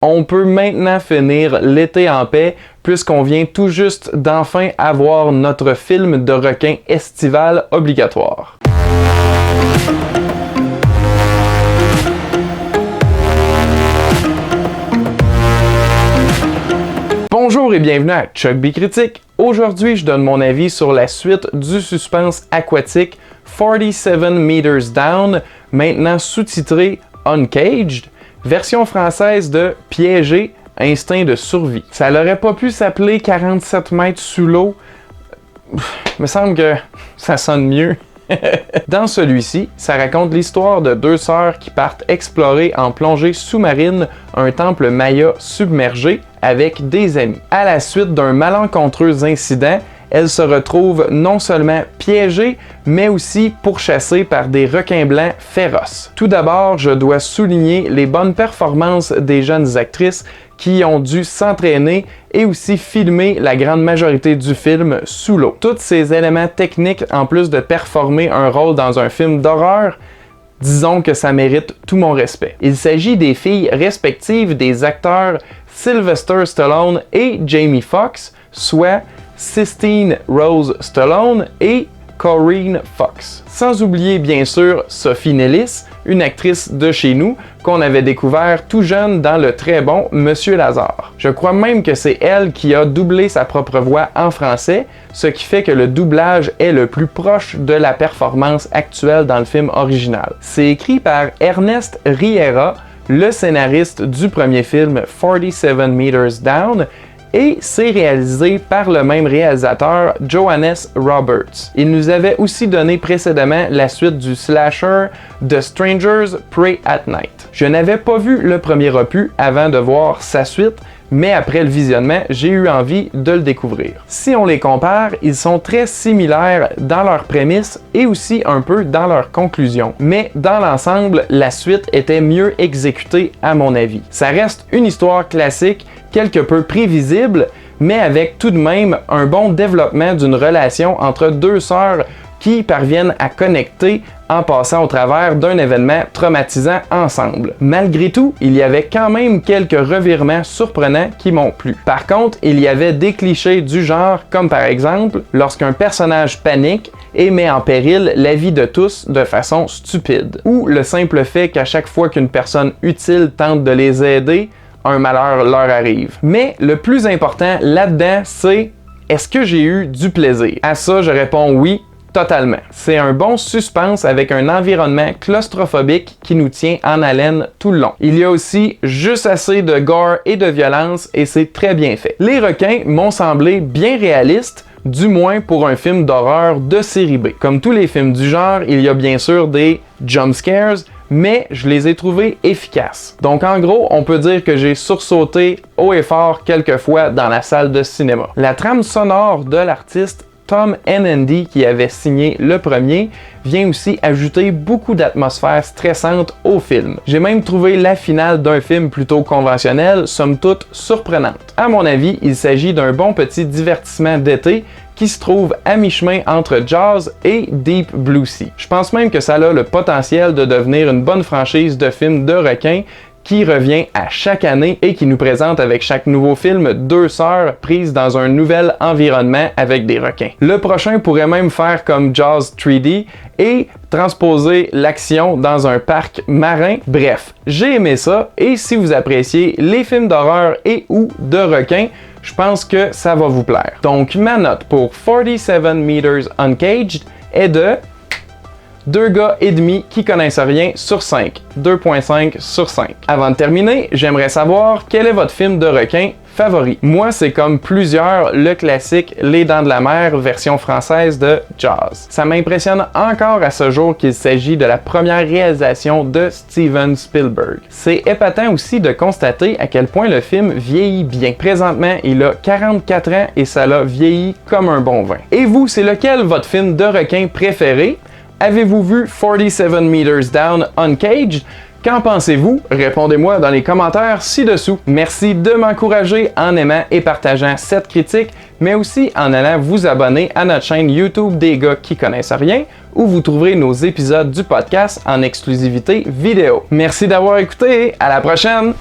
On peut maintenant finir l'été en paix puisqu'on vient tout juste d'enfin avoir notre film de requin estival obligatoire. Bonjour et bienvenue à Chuck B Critique. Aujourd'hui, je donne mon avis sur la suite du suspense aquatique 47 Meters Down, maintenant sous-titré Uncaged, version française de Piégé, instinct de survie. Ça n'aurait pas pu s'appeler 47 mètres sous l'eau. Il me semble que ça sonne mieux. Dans celui-ci, ça raconte l'histoire de deux sœurs qui partent explorer en plongée sous-marine un temple maya submergé avec des amis. À la suite d'un malencontreux incident, elles se retrouvent non seulement piégées, mais aussi pourchassées par des requins blancs féroces. Tout d'abord, je dois souligner les bonnes performances des jeunes actrices qui ont dû s'entraîner et aussi filmer la grande majorité du film sous l'eau. Tous ces éléments techniques, en plus de performer un rôle dans un film d'horreur, disons que ça mérite tout mon respect. Il s'agit des filles respectives des acteurs Sylvester Stallone et Jamie Foxx, soit Sistine Rose Stallone et Corinne Fox. Sans oublier bien sûr Sophie Nellis, une actrice de chez nous qu'on avait découvert tout jeune dans le très bon Monsieur Lazare. Je crois même que c'est elle qui a doublé sa propre voix en français, ce qui fait que le doublage est le plus proche de la performance actuelle dans le film original. C'est écrit par Ernest Riera, le scénariste du premier film 47 Meters Down, et c'est réalisé par le même réalisateur, Johannes Roberts. Il nous avait aussi donné précédemment la suite du slasher The Strangers Prey at Night. Je n'avais pas vu le premier opus avant de voir sa suite, mais après le visionnement, j'ai eu envie de le découvrir. Si on les compare, ils sont très similaires dans leurs prémices et aussi un peu dans leurs conclusions. Mais dans l'ensemble, la suite était mieux exécutée à mon avis. Ça reste une histoire classique, quelque peu prévisible, mais avec tout de même un bon développement d'une relation entre deux sœurs qui parviennent à connecter en passant au travers d'un événement traumatisant ensemble. Malgré tout, il y avait quand même quelques revirements surprenants qui m'ont plu. Par contre, il y avait des clichés du genre, comme par exemple, lorsqu'un personnage panique et met en péril la vie de tous de façon stupide, ou le simple fait qu'à chaque fois qu'une personne utile tente de les aider, un malheur leur arrive. Mais le plus important là-dedans, c'est est-ce que j'ai eu du plaisir? À ça, je réponds oui. Totalement. C'est un bon suspense avec un environnement claustrophobique qui nous tient en haleine tout le long. Il y a aussi juste assez de gore et de violence et c'est très bien fait. Les requins m'ont semblé bien réalistes, du moins pour un film d'horreur de série B. Comme tous les films du genre, il y a bien sûr des jump scares, mais je les ai trouvés efficaces. Donc en gros, on peut dire que j'ai sursauté haut et fort quelques fois dans la salle de cinéma. La trame sonore de l'artiste Tom N&D, qui avait signé le premier, vient aussi ajouter beaucoup d'atmosphère stressante au film. J'ai même trouvé la finale d'un film plutôt conventionnel, somme toute surprenante. À mon avis, il s'agit d'un bon petit divertissement d'été qui se trouve à mi-chemin entre Jaws et Deep Blue Sea. Je pense même que ça a le potentiel de devenir une bonne franchise de films de requins qui revient à chaque année et qui nous présente avec chaque nouveau film deux sœurs prises dans un nouvel environnement avec des requins. Le prochain pourrait même faire comme Jaws 3D et transposer l'action dans un parc marin. Bref, j'ai aimé ça et si vous appréciez les films d'horreur et ou de requins, je pense que ça va vous plaire. Donc ma note pour 47 Meters Uncaged est de 2 gars et demi qui connaissent rien sur 5. 2.5 sur 5. Avant de terminer, j'aimerais savoir quel est votre film de requin favori. Moi, c'est comme plusieurs le classique Les Dents de la Mer version française de Jaws. Ça m'impressionne encore à ce jour qu'il s'agit de la première réalisation de Steven Spielberg. C'est épatant aussi de constater à quel point le film vieillit bien. Présentement, il a 44 ans et ça l'a vieilli comme un bon vin. Et vous, c'est lequel votre film de requin préféré? Avez-vous vu 47 Meters Down Uncaged? Qu'en pensez-vous? Répondez-moi dans les commentaires ci-dessous. Merci de m'encourager en aimant et partageant cette critique, mais aussi en allant vous abonner à notre chaîne YouTube des gars qui connaissent rien, où vous trouverez nos épisodes du podcast en exclusivité vidéo. Merci d'avoir écouté, à la prochaine!